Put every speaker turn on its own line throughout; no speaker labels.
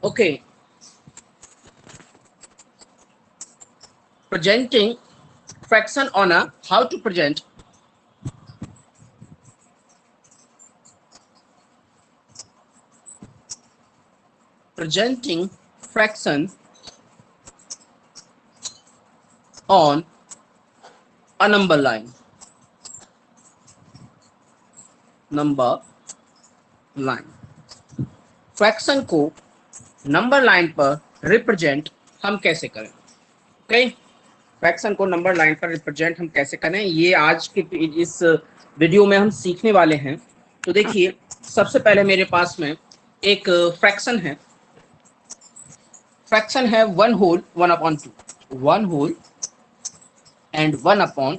Okay, presenting fraction on a how to present presenting fraction on a number line fraction को number line पर represent हम कैसे करें। Okay, fraction को number line पर represent हम कैसे करें, ये आज के इस वीडियो में हम सीखने वाले हैं। तो देखिए, सबसे पहले मेरे पास में एक फ्रैक्शन है 1 होल 1/2, 1 होल एंड 1/2।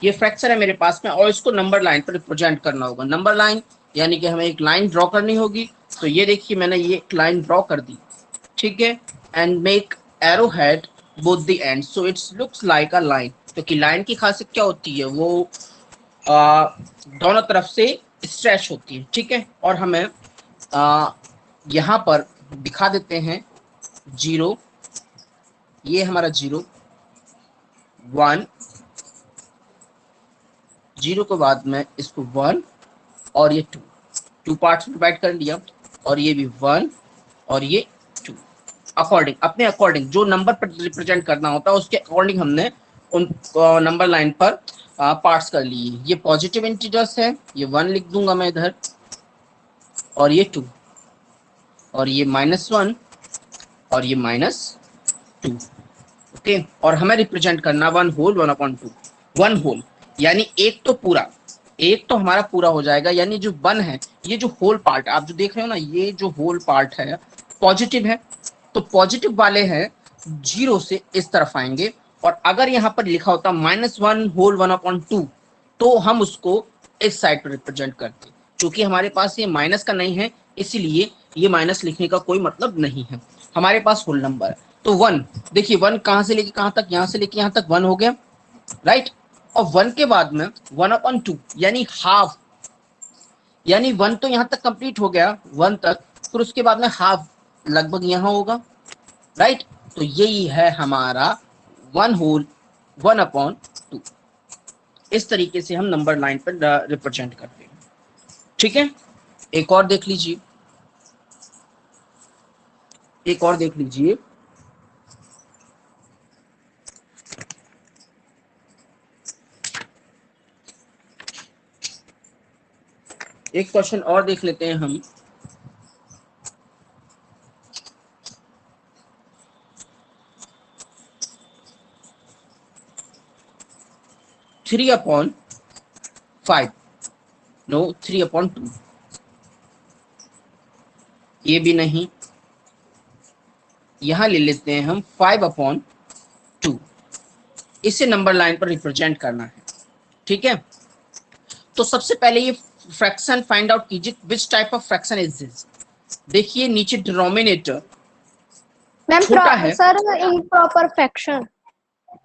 ये फ्रैक्शन है मेरे पास में और इसको नंबर लाइन पर रिप्रेजेंट करना होगा। नंबर लाइन यानी कि हमें एक लाइन ड्रॉ करनी होगी। तो ये देखिए, मैंने ये एक लाइन ड्रॉ कर दी, ठीक है। And make arrow head both the and so it's looks like a line. क्योंकि लाइन की खासियत क्या होती है, वो दोनों तरफ से स्ट्रेच होती है, ठीक है। और हमें यहाँ पर दिखा देते हैं 0, ये हमारा 0 1, 0 के बाद में इसको 1 और ये 2 पार्ट्स में डिवाइड कर लिया। और ये भी 1 और ये 2, अकॉर्डिंग अपने अकॉर्डिंग जो नंबर पर रिप्रेजेंट करना होता है उसके अकॉर्डिंग हमने उन नंबर लाइन पर पार्ट्स कर लिए। ये पॉजिटिव इंटीजर्स है, ये 1 लिख दूंगा मैं इधर, और ये 2, और ये -1 और ये -2। ओके, और हमें रिप्रेजेंट करना 1 होल 1/2। 1 होल यानी एक तो पूरा, एक तो हमारा पूरा हो जाएगा, यानी जो 1 है, ये जो होल पार्ट आप जो देख रहे हो ना, ये जो होल पार्ट है पॉजिटिव है। तो पॉजिटिव वाले हैं 0 से इस तरफ आएंगे। और अगर यहाँ पर लिखा होता -1 होल 1/2 तो हम उसको इस साइड पर रिप्रेजेंट करते। क्योंकि हमारे पास ये माइनस का नहीं है, इसीलिए ये माइनस लिखने का कोई मतलब नहीं है, हमारे पास होल नंबर है। तो 1, देखिए 1 कहां से लेके कहां तक, यहां से लेके यहां तक 1 हो गया, राइट। और 1 के बाद में 1/2 यानी हाफ, यानी 1 तो यहां तक कंप्लीट हो गया 1 तक, फिर उसके बाद में हाफ लगभग यहां होगा, राइट। तो यही है हमारा 1 होल 1/2। इस तरीके से हम नंबर लाइन पर रिप्रेजेंट करते हैं, ठीक है। एक और देख लीजिए, एक और देख लीजिए। एक क्वेश्चन और देख लेते हैं हम। थ्री अपॉन 5, नो 3/2, ये भी नहीं, यहां ले लेते हैं हम 5/2। इसे नंबर लाइन पर रिप्रेजेंट करना है, ठीक है। तो सबसे पहले ये फ्रैक्शन फाइंड आउट कीजिए, which type of fraction is this. देखिए नीचे डिनोमिनेटर छोटा है,
sir improper fraction.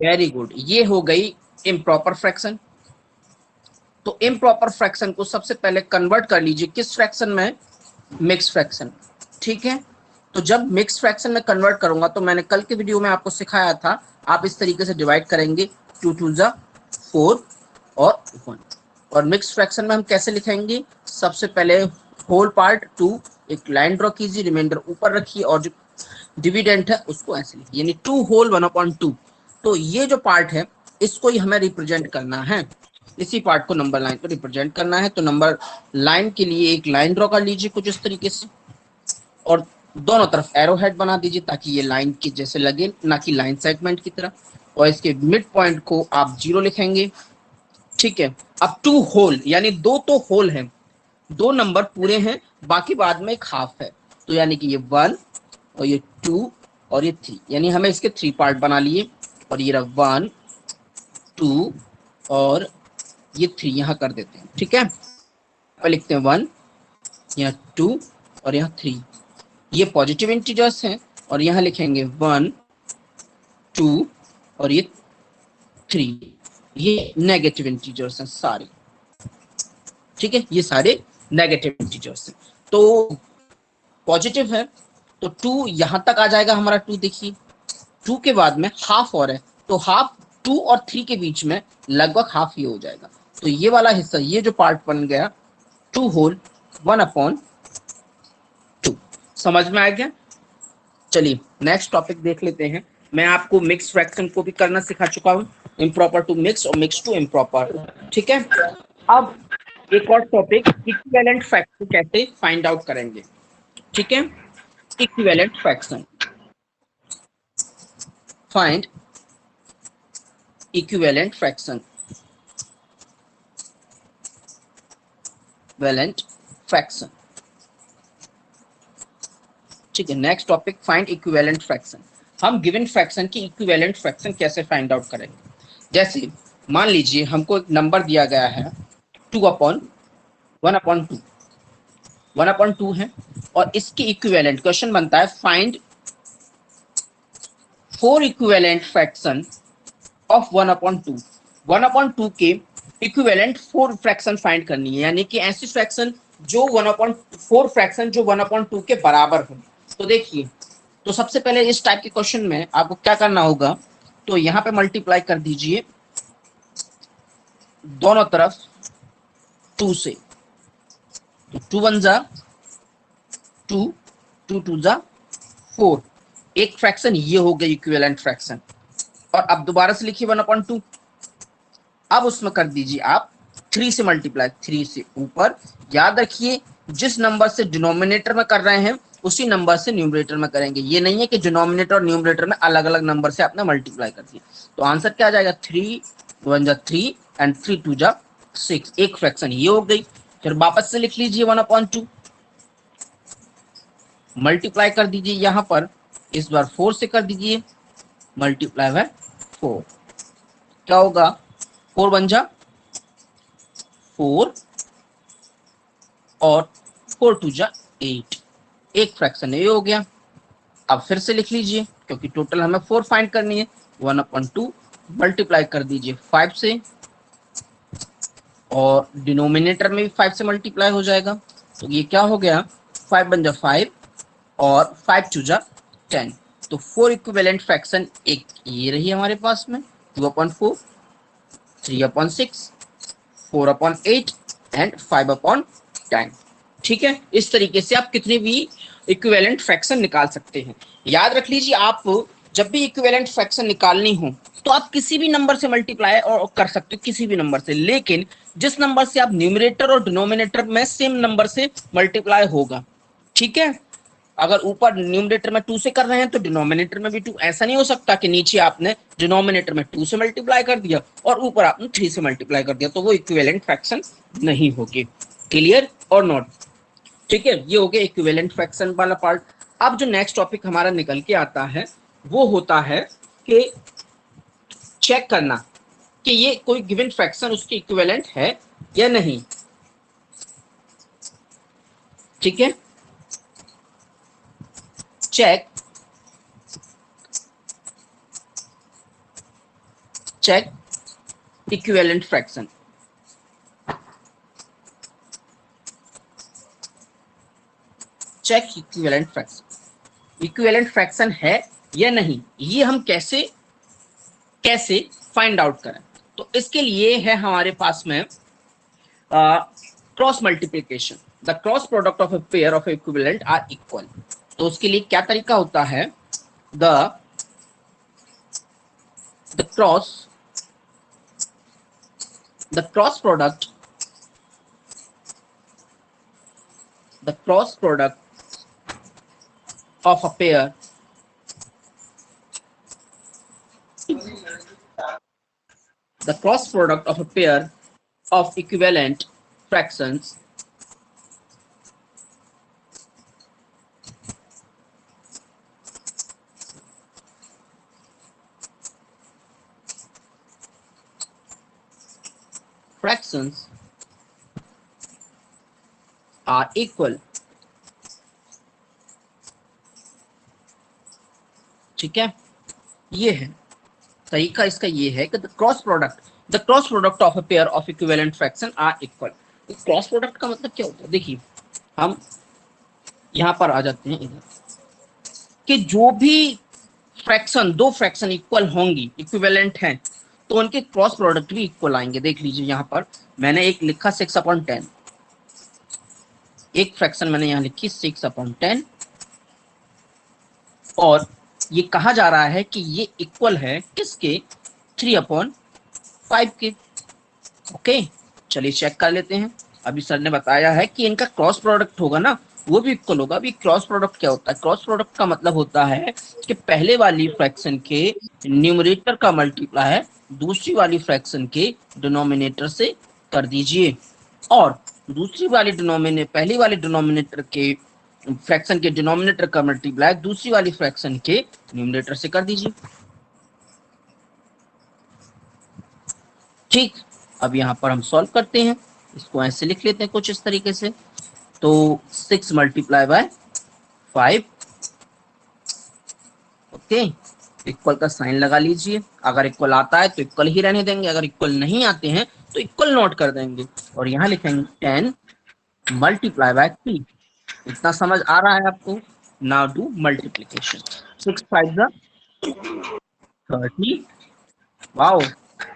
Very good, ये हो गई इम्प्रॉपर फ्रैक्शन। तो इम्प्रॉपर फ्रैक्शन को सबसे पहले कन्वर्ट कर लीजिए किस फ्रैक्शन में, मिक्स फ्रैक्शन, ठीक है। तो जब मिक्स फ्रैक्शन में कन्वर्ट करूंगा, तो मैंने कल के वीडियो में आपको सिखाया था, आप इस तरीके से डिवाइड करेंगे 2 2 जा 4 और 1। और मिक्स फ्रैक्शन में हम कैसे लिखेंगे, सबसे पहले होल पार्ट 2 एक लाइन ड्रॉ कीजिए, रिमाइंडर ऊपर रखिए, और जो डिविडेंट है उसको ऐसे लिखिए, यानी 2 होल 1/2। तो ये जो पार्ट है इसको ही हमें रिप्रेजेंट करना है, इसी पार्ट को नंबर लाइन पर रिप्रेजेंट करना है। तो नंबर लाइन के लिए एक लाइन ड्रॉ कर लीजिए कुछ इस तरीके से, और दोनों तरफ एरो हेड बना दीजिए ताकि ये लाइन के जैसे लगे, ना कि लाइन सेगमेंट की तरह। और इसके मिड पॉइंट को आप 0 लिखेंगे, ठीक है। अब 2 होल यानी 2 तो होल है, 2 नंबर पूरे हैं, बाकी बाद में एक हाफ है। तो यानी कि ये 1 और ये 2 और ये 3, यानी हमें इसके 3 पार्ट बना लिए। और ये रहा 1 2 और ये 3 यहाँ कर देते हैं, ठीक है। पर लिखते हैं 1, यहाँ 2 और यहाँ 3, ये पॉजिटिव इंटीजर्स हैं। और यहाँ लिखेंगे 1 2 और ये 3, ये नेगेटिव इंटीजर्स हैं सारे, ठीक है। ये सारे नेगेटिव इंटीजर्स हैं। तो पॉजिटिव है तो 2 यहां तक आ जाएगा हमारा 2, देखिए 2 के बाद में हाफ और है तो हाफ 2 और 3 के बीच में लगभग हाफ ये हो जाएगा। तो ये वाला हिस्सा, ये जो पार्ट बन गया 2 होल 1/2। समझ में आ गया? चलिए नेक्स्ट टॉपिक देख लेते हैं। मैं आपको मिक्स फ्रैक्शन को भी करना सिखा चुका हूँ, इम्प्रॉपर टू मिक्स और मिक्स टू इम्प्रॉपर। ठीक है, अब एक और टॉपिक, इक्विवेलेंट फ्रैक्शन कैसे फाइंड आउट करेंगे। ठीक है, equivalent fraction, find equivalent fraction, valent fraction. ठीक है, next topic, find equivalent fraction. हम गिवन फ्रैक्शन की इक्विवेलेंट फ्रैक्शन कैसे फाइंड आउट करेंगे। जैसे मान लीजिए हमको एक नंबर दिया गया है 2/1/2, 1/2 है और इसकी इक्विवेलेंट, क्वेश्चन बनता है फाइंड 4 इक्विवेलेंट फ्रैक्शन ऑफ 1/2। 1/2 के इक्विवेलेंट 4 फ्रैक्शन फाइंड करनी है, यानी कि ऐसी फ्रैक्शन जो 1/4 फ्रैक्शन जो 1/2 के बराबर हो। तो देखिए, तो सबसे पहले इस टाइप के क्वेश्चन में आपको क्या करना होगा, तो यहाँ पे मल्टीप्लाई कर दीजिए दोनों तरफ 2 से, तो 2 1 जा 2, 2 2 जा 4, एक फ्रैक्शन ये हो गई इक्विवेलेंट फ्रैक्शन। और अब दोबारा से लिखिए 1/2, अब उसमें कर दीजिए आप 3 से मल्टीप्लाई, 3 से ऊपर। याद रखिए जिस नंबर से डिनोमिनेटर में कर रहे हैं उसी नंबर से न्यूमरेटर में करेंगे, ये नहीं है कि डिनोमिनेटर और न्यूमरेटर में अलग अलग नंबर से आपने मल्टीप्लाई कर दिया। तो आंसर क्या आ जाएगा, 3 1 जा 3 एंड 3 2 जा 6, एक फ्रैक्शन ये हो गई। फिर वापस से लिख लीजिए 1/2, मल्टीप्लाई कर दीजिए यहां पर, इस बार 4 से कर दीजिए, मल्टीप्लाई बाय 4, क्या होगा 4 1 जा 4 और 4 2 जा 8, एक फ्रैक्शन ये हो गया। अब फिर से लिख लीजिए क्योंकि टोटल हमें 4 फाइंड करनी है, 1/2 मल्टीप्लाई कर दीजिए 5 से और डिनोमिनेटर में भी 5 से मल्टीप्लाई हो जाएगा। तो ये क्या हो गया, 5 1 जा 5 और 5 2 जा 10। तो 4 इक्विवेलेंट फ्रैक्शन एक ये रही हमारे पास में, 2/4, 3/6, 4/8 एंड 5/10। ठीक है, इस तरीके से आप कितने भी इक्विवेलेंट फ्रैक्शन निकाल सकते हैं। याद रख लीजिए, आप जब भी इक्विवेलेंट फ्रैक्शन निकालनी हो तो आप किसी भी नंबर से मल्टीप्लाई और कर सकते हो, किसी भी नंबर से, लेकिन जिस नंबर से आप न्यूमरेटर और डिनोमिनेटर में सेम नंबर से मल्टीप्लाई होगा। ठीक है, अगर ऊपर न्यूमरेटर में 2 से कर रहे हैं तो डिनोमिनेटर में भी 2, ऐसा नहीं हो सकता कि नीचे आपने डिनोमिनेटर में 2 से मल्टीप्लाई कर दिया और ऊपर आपने 3 से मल्टीप्लाई कर दिया, तो वो इक्विवेलेंट फ्रैक्शन नहीं होगी। क्लियर और नॉट? ठीक है, ये हो गया इक्विवेलेंट फ्रैक्शन वाला पार्ट। अब जो नेक्स्ट टॉपिक हमारा निकल के आता है वो होता है कि चेक करना कि ये कोई गिवन फ्रैक्शन उसकी इक्विवेलेंट है या नहीं। ठीक है, check equivalent fraction. Check equivalent fraction, equivalent fraction है या नहीं, ये हम कैसे फाइंड आउट करें। तो इसके लिए है हमारे पास में cross multiplication, the cross product of a pair of equivalent are equal. तो उसके लिए क्या तरीका होता है, the cross product of a pair the cross product of a pair of equivalent fractions are equal। ठीक है, ये है तरीका इसका, ये है कि the cross product of a pair of equivalent fraction are equal. Cross product का मतलब क्या होता है, देखिए हम यहां पर आ जाते हैं इधर, कि जो भी फ्रैक्शन, दो फ्रैक्शन इक्वल होंगी, इक्विवेलेंट हैं, तो उनके क्रॉस प्रोडक्ट भी इक्वल आएंगे। देख लीजिए यहां पर मैंने एक लिखा 6/10, एक फ्रैक्शन मैंने यहां लिखी 6/10, और ये कहा जा रहा है कि ये इक्वल है किसके, 3/5 के। ओके, चलिए चेक कर लेते हैं। अभी सर ने बताया है कि इनका क्रॉस प्रोडक्ट होगा ना, वो भी इक्वल होगा। अभी क्रॉस प्रोडक्ट क्या होता है? क्रॉस प्रोडक्ट का मतलब होता है कि पहले वाली फ्रैक्शन के न्यूमरेटर का मल्टीप्लाई दूसरी वाली फ्रैक्शन के डिनोमिनेटर से कर दीजिए, और दूसरी वाली पहली वाली डिनोमिनेटर के फ्रैक्शन के डिनोमिनेटर का मल्टीप्लाई दूसरी वाली फ्रैक्शन के न्यूमरेटर से कर दीजिए। ठीक, अब यहां पर हम सॉल्व करते हैं, इसको ऐसे लिख लेते हैं कुछ इस तरीके से। तो 6 × 5, ओके, इक्वल का साइन लगा लीजिए। अगर इक्वल आता है तो इक्वल ही रहने देंगे, अगर इक्वल नहीं आते हैं तो इक्वल नोट कर देंगे, और यहाँ लिखेंगे 10 × 3। इतना समझ आ रहा है आपको? Now do multiplication. 6 × 5 = 30, wow,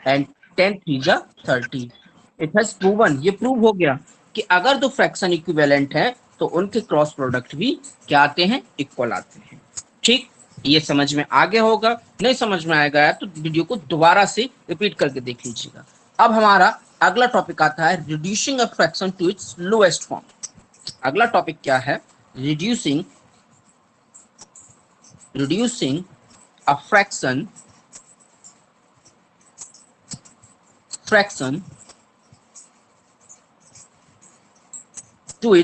and 10 × 3 = 30। It has proven, ये प्रूव हो गया कि अगर दो फ्रैक्शन इक्विवेलेंट है तो उनके क्रॉस प्रोडक्ट भी क्या आते हैं, इक्वल आते हैं। ठीक, ये समझ में आ गया होगा। नहीं समझ में आएगा तो वीडियो को दोबारा से रिपीट करके देख लीजिएगा। अब हमारा अगला टॉपिक आता है reducing a fraction to its lowest form. अगला टॉपिक क्या है? Reducing a fraction to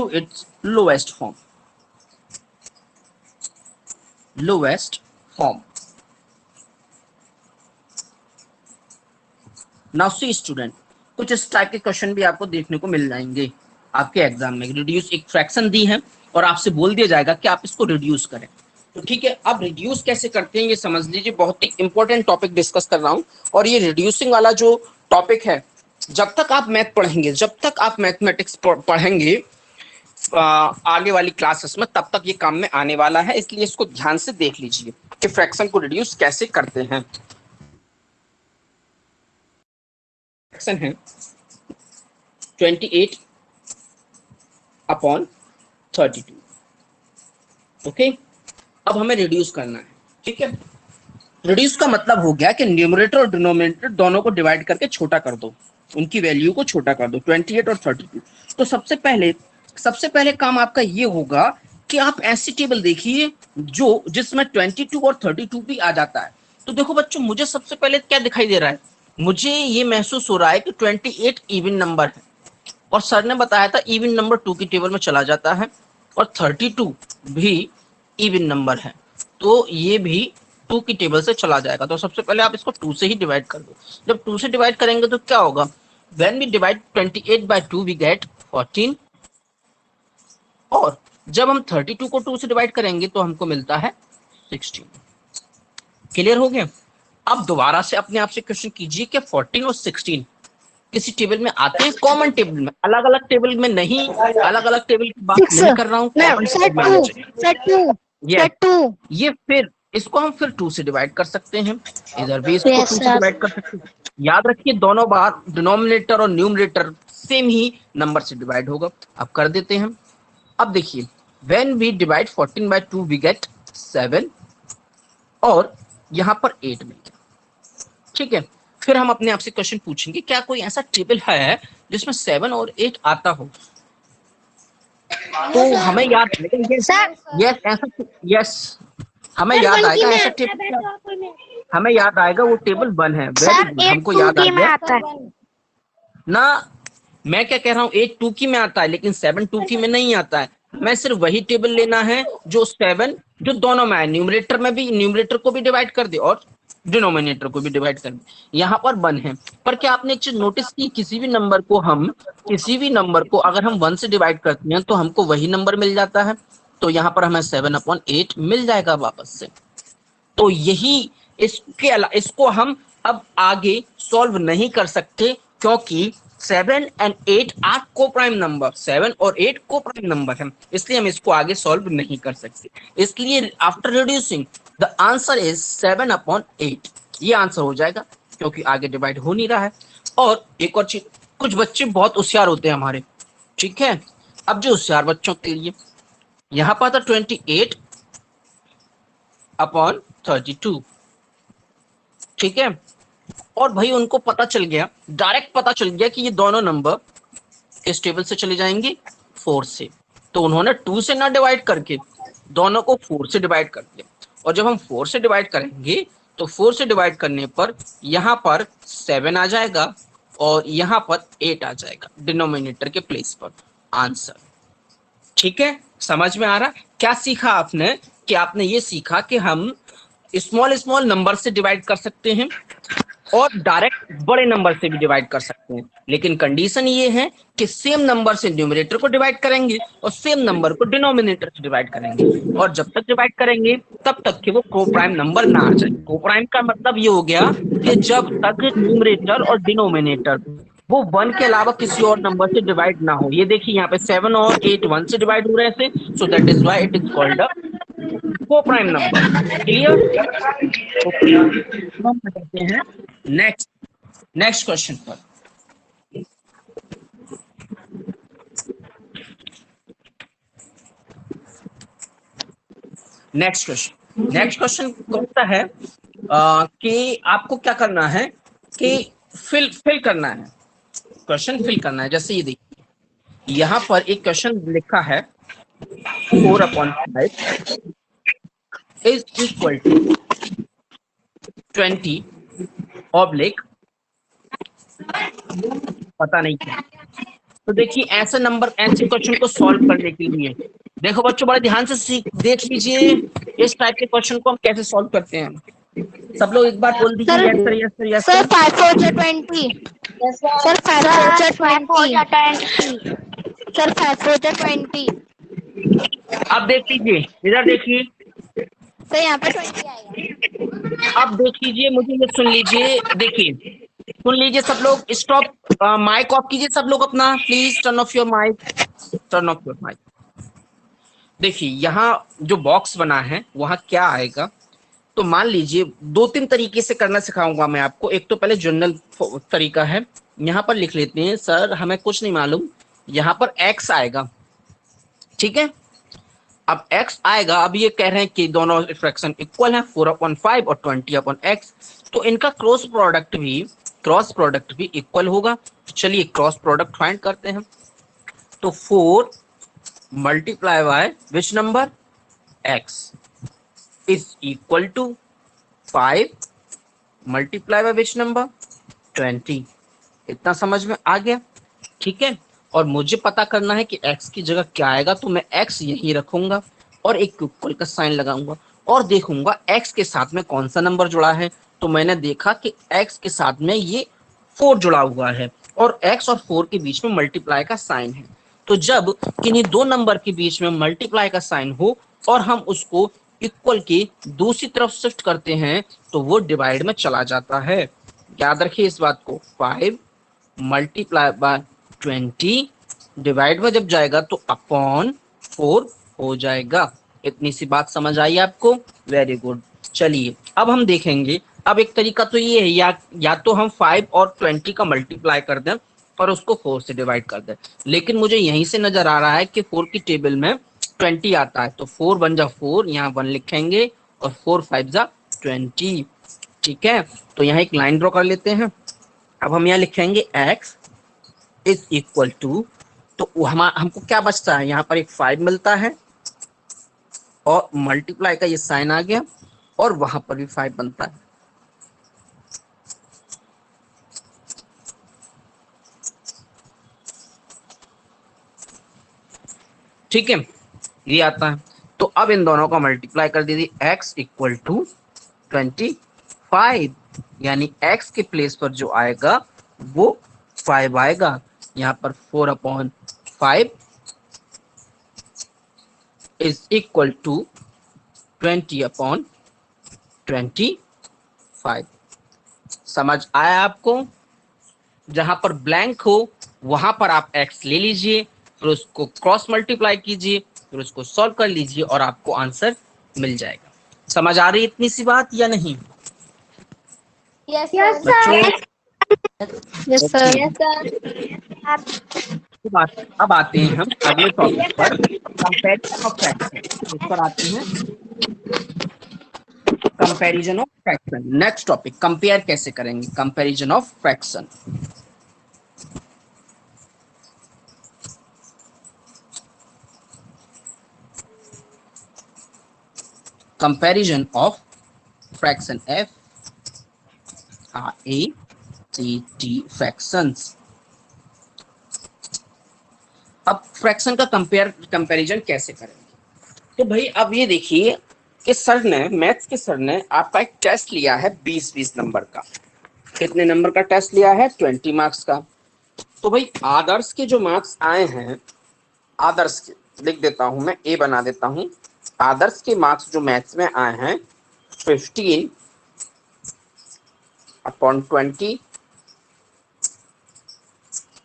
its lowest form. Now see student, कुछ इस टाइप के क्वेश्चन भी आपको देखने को मिल जाएंगे आपके एग्जाम में। रिड्यूस, एक फ्रैक्शन दी है और आपसे बोल दिया जाएगा कि आप इसको रिड्यूस करें। तो ठीक है, अब रिड्यूस कैसे करते हैं ये समझ लीजिए। बहुत ही इंपॉर्टेंट टॉपिक डिस्कस कर रहा हूं, और ये रिड्यूसिंग वाला जो टॉपिक है, जब तक आप मैथ पढ़ेंगे, जब तक आप मैथमेटिक्स पढ़ेंगे आगे वाली क्लासेस में, तब तक ये काम में आने वाला है। इसलिए इसको ध्यान से देख लीजिए कि फ्रैक्शन को रिड्यूस कैसे करते हैं। फ्रैक्शन है 28/32, ओके। अब हमें रिड्यूस करना है, ठीक है। रिड्यूस का मतलब हो गया कि न्यूमरेटर और डिनोमिनेटर दोनों को डिवाइड करके छोटा कर दो, उनकी वैल्यू को छोटा कर दो, 28 और 32। तो सबसे पहले काम आपका ये होगा कि आप ऐसी टेबल देखिए जो जिसमें 22 और 32 भी आ जाता है। तो देखो बच्चों, मुझे सबसे पहले क्या दिखाई दे रहा है? मुझे ये महसूस हो रहा है कि 28 इवन नंबर है, और सर ने बताया था इवन नंबर 2 की टेबल में चला जाता है, और 32 भी इवन नंबर है, तो ये भी 2 की टेबल से चला जाएगा। तो सबसे पहले आप इसको 2 से ही डिवाइड कर दो। जब 2 से डिवाइड करेंगे तो क्या होगा? When we divide 28/2 we get 14, और जब हम 32 को 2 से डिवाइड करेंगे तो हमको मिलता है 16। क्लियर हो गया? अब दोबारा से अपने आप से क्वेश्चन कीजिए कि 14 और 16 किसी टेबल में आते हैं, कॉमन टेबल में, अलग अलग टेबल में नहीं। अलग अलग टेबल की बात नहीं कर रहा हूँ, कॉमन टेबल में आना चाहिए। ये फिर इसको हम फिर 2 से डिवाइड कर सकते हैं, इधर भी इसको 2 से डिवाइड कर सकते हैं। याद रखिए दोनों बार डिनोमिनेटर और न्यूमरेटर सेम ही नंबर से डिवाइड होगा। अब कर देते हैं। अब देखिए, when we divide 14/2 we get 7, और यहाँ पर 8 मिल गया, ठीक है। फिर हम अपने आप से क्वेश्चन पूछेंगे, क्या कोई ऐसा टेबल है जिसमें 7 और 8 आता हो? तो हमें याद हमें याद आएगा ऐसा टेबल, हमें याद आएगा वो टेबल 1 है। हमको याद आ गया ना। मैं क्या कह रहा हूँ, 8 2 की में आता है, लेकिन 7 2 की में नहीं आता है। मैं सिर्फ वही टेबल लेना है जो 7 जो दोनों में है, न्यूमरेटर में भी, न्यूमरेटर को भी डिवाइड कर दे और डिनोमिनेटर को भी डिवाइड कर दे। यहाँ पर 1 है, पर क्या आपने एक चीज नोटिस की? किसी भी नंबर को अगर हम 1 से डिवाइड करते हैं तो हमको वही नंबर मिल जाता है। तो यहाँ पर हमें 7/8 मिल जाएगा वापस से। तो यही इसको हम अब आगे सॉल्व नहीं कर सकते, क्योंकि 7 एंड 8 आर को प्राइम नंबर, 7 और 8 को प्राइम नंबर है, इसलिए हम इसको आगे सॉल्व नहीं कर सकते। इसलिए after reducing the answer is 7/8, ये आंसर हो जाएगा क्योंकि आगे डिवाइड हो नहीं रहा है। और एक और चीज, कुछ बच्चे बहुत होशियार होते हैं हमारे, ठीक है। अब जो होशियार बच्चों के लिए यहाँ पर था 28/32, ठीक है। और भाई उनको पता चल गया, डायरेक्ट पता चल गया कि ये दोनों नंबर इस टेबल से चले जाएंगे 4 से, तो उन्होंने 2 से ना डिवाइड करके दोनों को 4 से डिवाइड कर दिया। और जब हम 4 से डिवाइड करेंगे तो 4 से डिवाइड करने पर यहाँ पर 7 आ जाएगा और यहाँ पर 8 आ जाएगा डिनोमिनेटर के प्लेस पर, आंसर। ठीक है, समझ में आ रहा? क्या सीखा आपने? कि आपने ये सीखा कि हम स्मॉल स्मॉल नंबर से डिवाइड कर सकते हैं और डायरेक्ट बड़े नंबर से भी डिवाइड कर सकते हैं, लेकिन कंडीशन ये है कि सेम नंबर से न्यूमरेटर को डिवाइड करेंगे और सेम नंबर को डिनोमिनेटर से डिवाइड करेंगे, और जब तक डिवाइड करेंगे तब तक कि वो को प्राइम नंबर ना आ जाए। को प्राइम का मतलब ये हो गया कि जब तक न्यूमरेटर और डिनोमिनेटर वो 1 के अलावा किसी और नंबर से डिवाइड ना हो। ये देखिए यहाँ पे 7 और 8 1 से डिवाइड हो रहे हैं, so that is why it is called a को प्राइम नंबर। क्लियर? ओके, हम बताते हैं नेक्स्ट नेक्स्ट क्वेश्चन पर। नेक्स्ट क्वेश्चन कौन सा है? कि आपको क्या करना है कि फिल करना है, क्वेश्चन फिल करना है। जैसे ये देखिए यहाँ पर एक क्वेश्चन लिखा है 4/5 इज इक्वल टू 20 ऑब्लिक पता नहीं क्या। तो देखिए ऐसे नंबर, ऐसे क्वेश्चन को सॉल्व करने के लिए देखो बच्चों बड़े ध्यान से देख लीजिए इस टाइप के क्वेश्चन को हम कैसे सॉल्व करते हैं। सब लोग एक बार बोल दीजिए
sir,
yes sir, yes sir, yes
sir
sir.
5 4 20 sir 5 4 20 sir 5 4 20
अब देख लीजिए, इधर देखिए,
सर यहाँ पे 20 आएगा।
अब देख लीजिए, मुझे ये सुन लीजिए, देखिए सुन लीजिए सब लोग, स्टॉप, माइक ऑफ कीजिए सब लोग अपना, please turn off your mic, turn off your mic. देखिए यहाँ जो बॉक्स बना है वहां क्या आएगा, तो मान लीजिए 2-3 तरीके से करना सिखाऊंगा मैं आपको। एक तो पहले जनरल तरीका है, यहाँ पर लिख लेते हैं सर हमें कुछ नहीं मालूम, यहाँ पर x आएगा, ठीक है। अब x आएगा, अब ये कह रहे हैं कि दोनों फ्रैक्शन इक्वल हैं 4/5 और 20/x, तो इनका क्रॉस प्रोडक्ट भी इक्वल होगा। तो चलिए क्रॉस प्रोडक्ट फाइंड करते हैं। तो 4 multiply by which number x is equal to 5 multiply by which number 20। इतना समझ में आ गया? ठीक है। और मुझे पता करना है कि x की जगह क्या आएगा, तो मैं x यही रखूंगा और एक इक्वल का साइन लगाऊंगा और देखूंगा x के साथ में कौन सा नंबर जुड़ा है। तो मैंने देखा कि x के साथ में ये 4 जुड़ा हुआ है और x और 4 के बीच में मल्टीप्लाई का साइन है। तो जब किन्हीं दो नंबर के बीच में मल्टीप्लाई का साइन हो और हम उसको इक्वल की दूसरी तरफ शिफ्ट करते हैं तो वो डिवाइड में चला जाता है। याद रखिए इस बात को, 5 मल्टीप्लाई बाय 20 डिवाइड में जब जाएगा तो अपॉन 4 हो जाएगा। इतनी सी बात समझ आई आपको? Very good. चलिए अब हम देखेंगे, अब एक तरीका तो ये है, या तो हम 5 और 20 का मल्टीप्लाई कर दें और उसको 4 से डिवाइड कर दें, लेकिन मुझे यहीं से नजर आ रहा है कि 4 की टेबल में 20 आता है, तो 4 1 जा 4, यहाँ 1 लिखेंगे और 4 5 जा 20। ठीक है, तो यहाँ एक लाइन ड्रॉ कर लेते हैं। अब हम यहाँ लिखेंगे x इज इक्वल टू, तो हमको क्या बचता है, यहाँ पर एक 5 मिलता है और मल्टीप्लाई का ये साइन आ गया और वहां पर भी 5 बनता है। ठीक है, ये आता है। तो अब इन दोनों का मल्टीप्लाई कर दीजिए, x इक्वल टू 25, यानी x के प्लेस पर जो आएगा वो 5 आएगा। यहाँ पर 4/5 इज इक्वल टू 20/25। समझ आया आपको? जहां पर ब्लैंक हो वहां पर आप x ले लीजिए, फिर उसको क्रॉस मल्टीप्लाई कीजिए, फिर उसको सॉल्व कर लीजिए और आपको आंसर मिल जाएगा। समझ आ रही है इतनी सी बात या नहीं
यस
बच्चों?
Yes
okay,
sir.
अब आते हैं हम अगले टॉपिक पर, कंपैरिजन ऑफ फ्रैक्शन। इस पर आते हैं comparison of fraction. Next topic, compare कैसे करेंगे, comparison of fraction. Comparison of fraction, FRACT fractions. अब फ्रैक्शन का कंपैरिजन कैसे करेंगे? तो भाई अब ये देखिए कि सर ने, मैथ्स के सर ने आपका एक टेस्ट लिया है 20-20 नंबर का। कितने नंबर का टेस्ट लिया है? 20 मार्क्स का। तो भाई आदर्श के जो मार्क्स आए हैं, आदर्श के लिख देता हूं मैं, ए बना देता हूं। आदर्श के मार्क्स जो मैथ्स में आए हैं 15/20,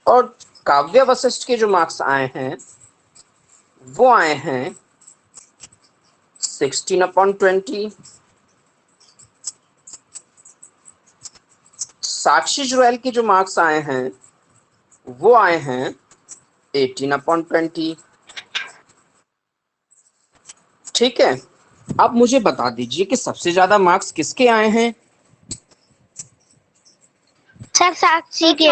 और काव्य वशिष्ठ के जो मार्क्स आए हैं वो आए हैं 16/20। साक्षी जुएल के जो मार्क्स आए हैं वो आए हैं 18/20। ठीक है, अब मुझे बता दीजिए कि सबसे ज्यादा मार्क्स किसके आए हैं?
सर साक्षी के।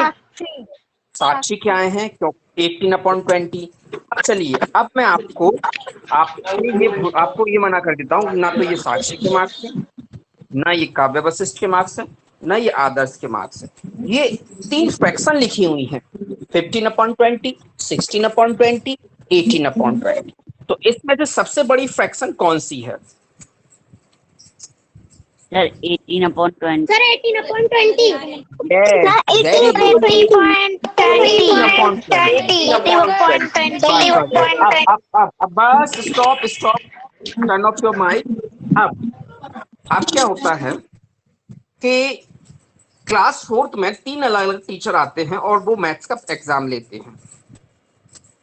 साक्षी के आए हैं, क्यों? 18/20। अब चलिए, अब मैं आपको ये मना कर देता हूँ, ना तो ये साक्षी के मार्क्स है, ना ये काव्य वशिष्ठ के मार्क्स है, ना ये आदर्श के मार्क्स है। ये 3 फ्रैक्शन लिखी हुई हैं, 15/20, 16/20, 18/20। तो इसमें से सबसे बड़ी फ्रैक्शन कौन सी है?
Sir 18/20। Sir 18/20।
Yes, very good.
18/20।
अब बस stop stop, turn off your mic. अब क्या होता है कि क्लास 4th में 3 अलग अलग टीचर आते हैं और वो मैथ्स का एग्जाम लेते हैं।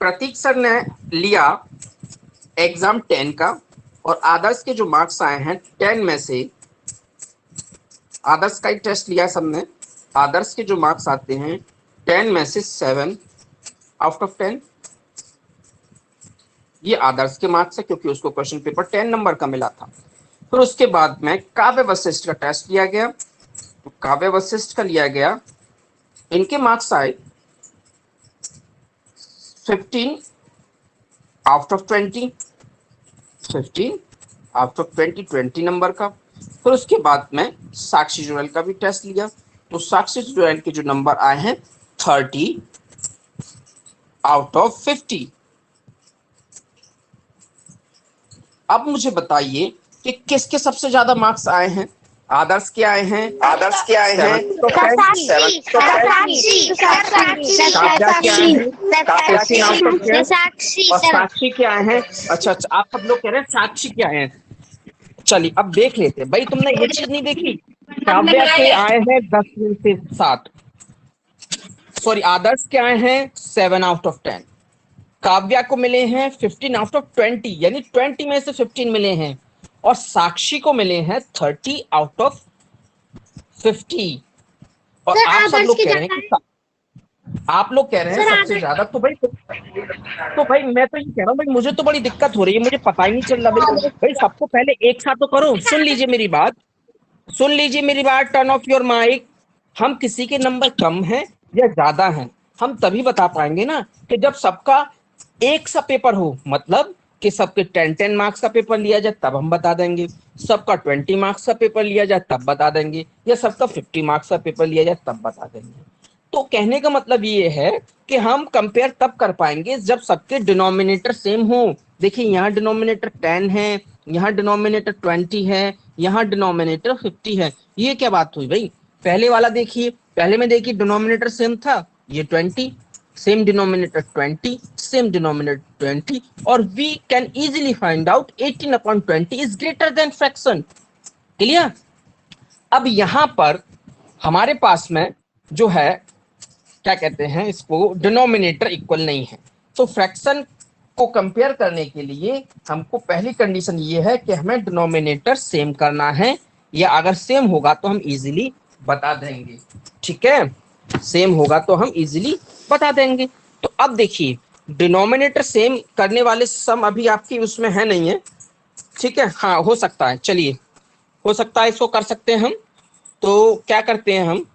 प्रतीक सर ने लिया एग्जाम 10 का, और आदर्श के जो मार्क्स आए हैं 10 में से, आदर्श का ही टेस्ट लिया सबने, आदर्श के जो मार्क्स आते हैं 10 में से 7/10। ये आदर्श के मार्क्स है क्योंकि उसको क्वेश्चन पेपर 10 नंबर का मिला था। फिर उसके बाद में काव्य वशिष्ठ का टेस्ट लिया गया, तो काव्य वशिष्ठ का लिया गया, इनके मार्क्स आए 15/20, 15/20, 20 नंबर का। फिर उसके बाद में साक्षी जुएल का भी टेस्ट लिया, तो साक्षी जुएल के जो नंबर आए हैं 30/50। अब मुझे बताइए कि किसके सबसे ज्यादा मार्क्स आए हैं? आदर्श के आए हैं,
आदर्श के आए हैं।
साक्षी के आए हैं। अच्छा, आप सब लोग कह रहे हैं साक्षी के आए हैं। चलिए अब देख लेते हैं। भाई तुमने ये चीज नहीं देखी, काव्या के आए हैं 10 में से 7, सॉरी आदर्श के आए हैं 7/10, काव्या को मिले हैं 15/20, यानी 20 में से 15 मिले हैं, और साक्षी को मिले हैं 30/50। और आप सब लोग कह रहे हैं कि आप लोग कह रहे हैं सबसे ज्यादा। तो भाई मैं तो ये कह रहा हूँ भाई, मुझे तो बड़ी दिक्कत हो रही है, मुझे पता ही नहीं चल रहा भाई सबको पहले एक साथ तो करो। सुन लीजिए मेरी बात, टर्न ऑफ योर माइक। हम किसी के नंबर कम हैं या ज्यादा हैं हम तभी बता पाएंगे ना, कि जब सबका एक सा पेपर हो, मतलब कि सबके 10-10 मार्क्स का पेपर लिया जाए तब हम बता देंगे, सबका 20 मार्क्स का पेपर लिया जाए तब बता देंगे, या सबका 50 मार्क्स का पेपर लिया जाए तब बता देंगे। तो कहने का मतलब ये है कि हम कंपेयर तब कर पाएंगे जब सबके डिनोमिनेटर सेम हो। देखिए यहाँ डिनोमिनेटर 10 है, यहाँ डिनोमिनेटर 20 है, यहाँ डिनोमिनेटर 50 है। ये क्या बात हुई भाई? पहले वाला देखिए, पहले में देखिए डिनोमिनेटर सेम था, ये 20, सेम डिनोमिनेटर 20, सेम डिनोमिनेटर 20, और we can easily find out 18/20 is greater than fraction. Clear? अब यहां पर हमारे पास में जो है क्या कहते हैं इसको, डिनोमिनेटर इक्वल नहीं है। तो फ्रैक्शन को कंपेयर करने के लिए हमको पहली कंडीशन ये है कि हमें डिनोमिनेटर सेम करना है, या अगर सेम होगा तो हम इजीली बता देंगे। ठीक है, सेम होगा तो हम इजीली बता देंगे। तो अब देखिए, डिनोमिनेटर सेम करने वाले सम अभी आपकी उसमें है नहीं है। ठीक है, हाँ हो सकता है, चलिए हो सकता है इसको कर सकते हैं हम। तो क्या करते हैं हम,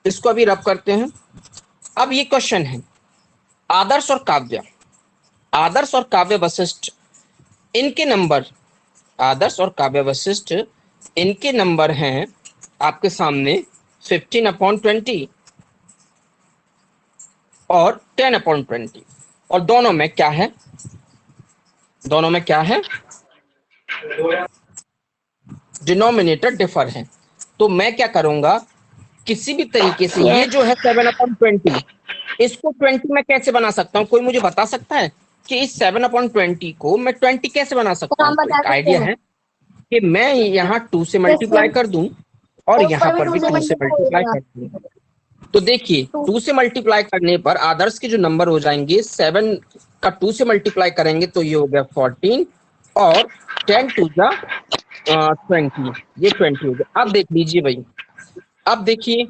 इसको अभी रब करते हैं। अब ये क्वेश्चन है, आदर्श और काव्य, आदर्श और काव्य वशिष्ठ इनके नंबर, आदर्श और काव्य वशिष्ठ इनके नंबर हैं आपके सामने 15/20 और 10/20, और दोनों में क्या है, दोनों में क्या है, डिनोमिनेटर डिफर है। तो मैं क्या करूंगा, किसी भी तरीके से ये जो है 7/20, इसको 20 में कैसे बना सकता हूँ, कोई मुझे बता सकता है कि इस 7/20 को मैं 20 कैसे बना सकता हूँ? एक आइडिया है कि मैं यहाँ 2 से मल्टीप्लाई कर दूं और यहाँ पर भी 2 से मल्टीप्लाई कर दूं। तो देखिए 2 से मल्टीप्लाई करने पर आदर्श के जो नंबर हो जाएंगे, 7 का 2 से मल्टीप्लाई करेंगे तो ये हो गया 14, और 10 2 जा 20, ये 20 हो गया। अब देख लीजिए भाई, अब देखिए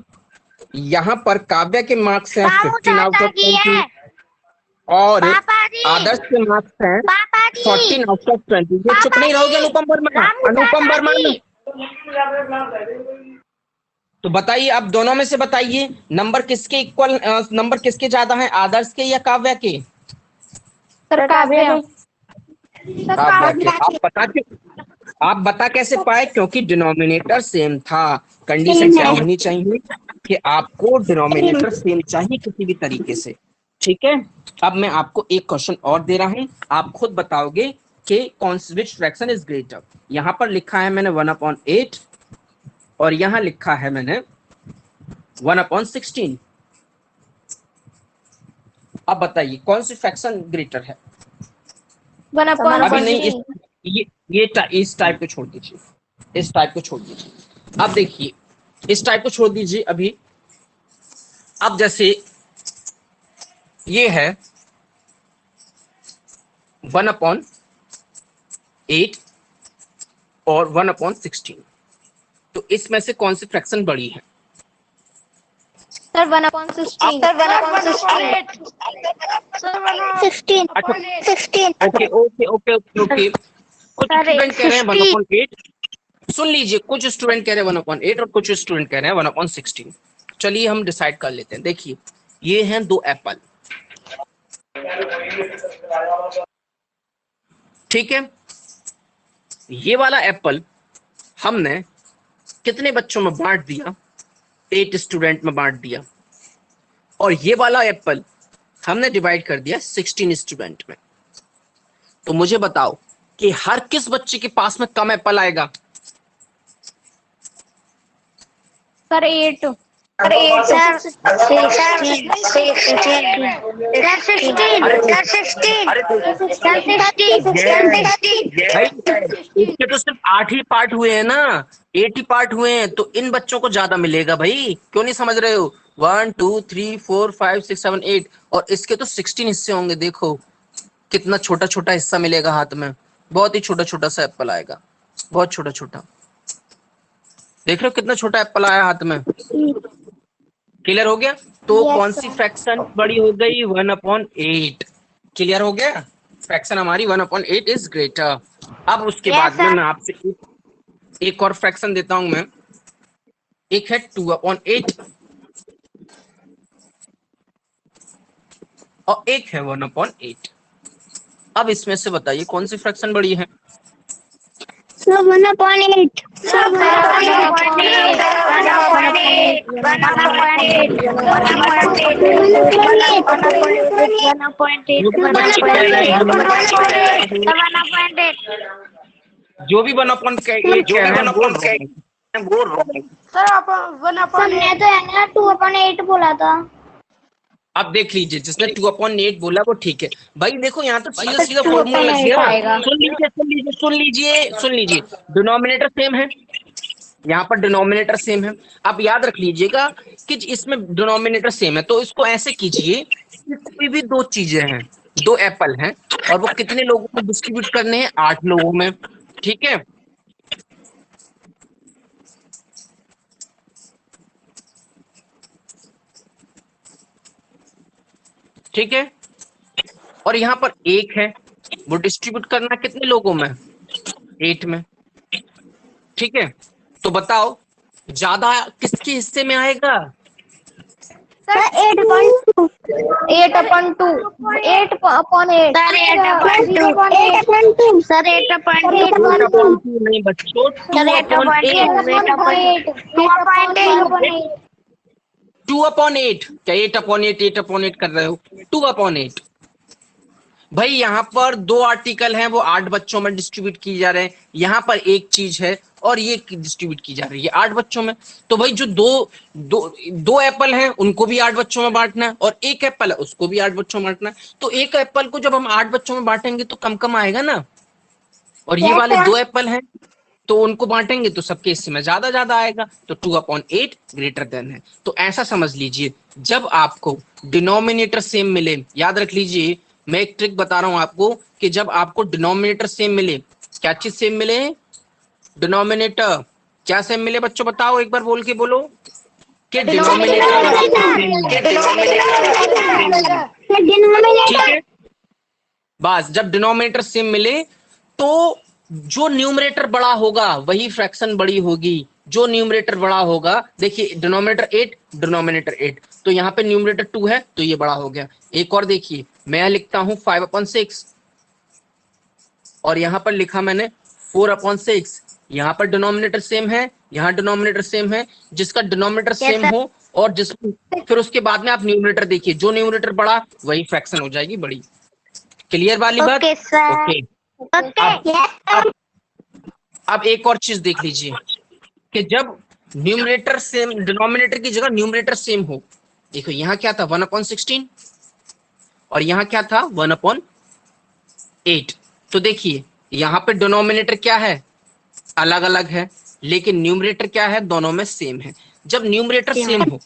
यहाँ पर काव्य के मार्क्स हैं 15/20 और आदर्श के मार्क्स हैं 14/20। ये चुप नहीं रहोगे अनुपम वर्मा, अनुपम वर्मा। तो बताइए, अब दोनों में से बताइए नंबर किसके इक्वल, नंबर किसके ज्यादा हैं, आदर्श के या काव्य के? काव्य के। आप बता कैसे पाए? क्योंकि डिनोमिनेटर सेम था। कंडीशन क्या होनी चाहिए कि आपको डिनोमिनेटर सेम चाहिए किसी भी तरीके से। ठीक है, अब मैं आपको एक क्वेश्चन और दे रहा हूं, आप खुद बताओगे कि कौन सी विच फ्रैक्शन इज ग्रेटर। यहां पर लिखा है मैंने 1/8 और यहां लिखा है मैंने 1/16। अब बताइए कौन सी फ्रैक्शन ग्रेटर है? अभी नहीं, इस टाइप को छोड़ दीजिए, इस टाइप को छोड़ दीजिए। अब देखिए, इस टाइप को छोड़ दीजिए अभी। अब जैसे ये है 1/8 और 1/16, तो इसमें से कौन सी फ्रैक्शन बड़ी है?
Sir 1/16। Sir 1/16। Sir 1/16।
Okay okay okay okay. कुछ स्टूडेंट कह रहे हैं 1/8, सुन लीजिए, कुछ स्टूडेंट कह रहे हैं 1/8 और कुछ स्टूडेंट कह रहे हैं 1/16। चलिए हम डिसाइड कर लेते हैं। देखिए ये हैं 2 एप्पल, ठीक है। ये वाला एप्पल हमने कितने बच्चों में बांट दिया? 8 स्टूडेंट में बांट दिया। और ये वाला एप्पल हमने डिवाइड कर दिया 16 स्टूडेंट में। तो मुझे बताओ कि हर किस बच्चे के पास में कम एप्पल आएगा?
सर 8। सर 8 सर
इसके तो सिर्फ 8 ही पार्ट हुए हैं ना, 8 ही पार्ट हुए हैं, तो इन बच्चों को ज्यादा मिलेगा भाई। क्यों नहीं समझ रहे हो? 1 2 3 4 5 6 7 8 और इसके तो 16 हिस्से होंगे। देखो कितना छोटा छोटा हिस्सा मिलेगा हाथ में, बहुत ही छोटा छोटा सा एप्पल आएगा, बहुत छोटा छोटा। देख रहे हो कितना छोटा एप्पल आया हाथ में? क्लियर हो गया? तो कौन सी फ्रैक्शन बड़ी हो गई? 1/8। क्लियर हो गया? फ्रैक्शन हमारी 1/8 इज ग्रेटर। अब उसके बाद में मैं आपसे एक और फ्रैक्शन देता हूं मैं। एक है 2/8 और एक है 1/8। अब इसमें से बताइए कौन सी फ्रैक्शन बड़ी है?
1/8।
जो भी 1/8 कह रहे हैं
सर आप 1/8 तो है ना, 2/8 बोला था।
अब देख लीजिए, जिसने 2/8 बोला वो ठीक है भाई। देखो यहाँ तो सीधा सीधा फॉर्मूला लग गया। सुन लीजिए सुन लीजिए सुन लीजिए सुन लीजिए, डिनोमिनेटर सेम है, यहाँ पर डिनोमिनेटर सेम है। आप याद रख लीजिएगा कि इसमें डिनोमिनेटर सेम है, तो इसको ऐसे कीजिए कि कोई भी दो चीजें हैं, दो एप्पल हैं और वो कितने लोगों को डिस्ट्रीब्यूट करने हैं, 8 लोगों में। ठीक है, ठीक है। और यहाँ पर एक है, वो डिस्ट्रीब्यूट करना कितने लोगों में, 8 में। ठीक है, तो बताओ ज्यादा किसके हिस्से में आएगा?
सर 8/2 8/2 8/8 सर 8/2 सर 8/8
नहीं बच्चों,
सर 8/8
2/8। क्या 8/8 8/8 कर रहे हो? 2/8। भाई यहाँ पर दो आर्टिकल हैं, वो 8 बच्चों में डिस्ट्रीब्यूट की जा रहे हैं। यहाँ पर एक चीज है और ये डिस्ट्रीब्यूट की जा रही है 8 बच्चों में। तो भाई जो दो एप्पल हैं उनको भी 8 बच्चों में बांटना है, और एक एप्पल है उसको भी 8 बच्चों में बांटना है। तो एक एप्पल को जब हम 8 बच्चों में बांटेंगे तो कम कम आएगा ना, और ये वाले दो एप्पल हैं तो उनको बांटेंगे तो सबके हिस्से में ज्यादा ज्यादा आएगा, तो 2/8 ग्रेटर देन है। तो ऐसा समझ लीजिए, जब आपको डिनोमिनेटर सेम मिले, याद रख लीजिए मैं एक ट्रिक बता रहा हूं आपको, कि जब आपको डिनोमिनेटर सेम मिले, क्या चीज सेम मिले? डिनोमिनेटर। क्या सेम मिले बच्चों, बताओ एक बार बोल के बोलो कि डिनोमिनेटर। ठीक है, बस जब डिनोमिनेटर सेम मिले तो जो न्यूमरेटर बड़ा होगा वही फ्रैक्शन बड़ी होगी। जो न्यूमरेटर बड़ा होगा, देखिए डिनोमिनेटर 8 डिनोमिनेटर 8, तो यहाँ पे न्यूमरेटर 2 है तो ये बड़ा हो गया। एक और देखिए, मैं लिखता हूं 5/6 और यहाँ पर लिखा मैंने 4/6। यहाँ पर डिनोमिनेटर सेम है, यहाँ डिनोमिनेटर सेम है। जिसका डिनोमिनेटर सेम हो और जिसको फिर उसके बाद में आप न्यूमरेटर देखिए, जो न्यूमरेटर बड़ा वही फ्रैक्शन हो जाएगी बड़ी। क्लियर वाली बात? ओके। अब एक और चीज देख लीजिए कि जब न्यूमरेटर सेम, डिनोमिनेटर की जगह न्यूमरेटर सेम हो। देखो यहाँ क्या था 1/16 और यहाँ क्या था 1/8। तो देखिए यहाँ पे डिनोमिनेटर क्या है, अलग अलग है, लेकिन न्यूमरेटर क्या है, दोनों में सेम है। जब न्यूमरेटर सेम हो,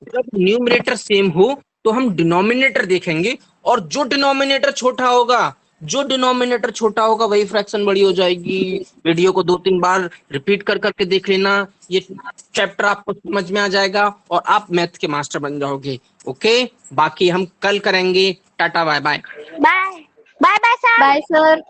जब न्यूमरेटर सेम हो तो हम डिनोमिनेटर देखेंगे, और जो डिनोमिनेटर छोटा होगा, जो डिनोमिनेटर छोटा होगा वही फ्रैक्शन बड़ी हो जाएगी। वीडियो को 2-3 बार रिपीट कर करके देख लेना, ये चैप्टर आपको समझ में आ जाएगा और आप मैथ के मास्टर बन जाओगे। ओके, बाकी हम कल करेंगे। Tata, bye bye.
Bye bye bye sir. Bye sir.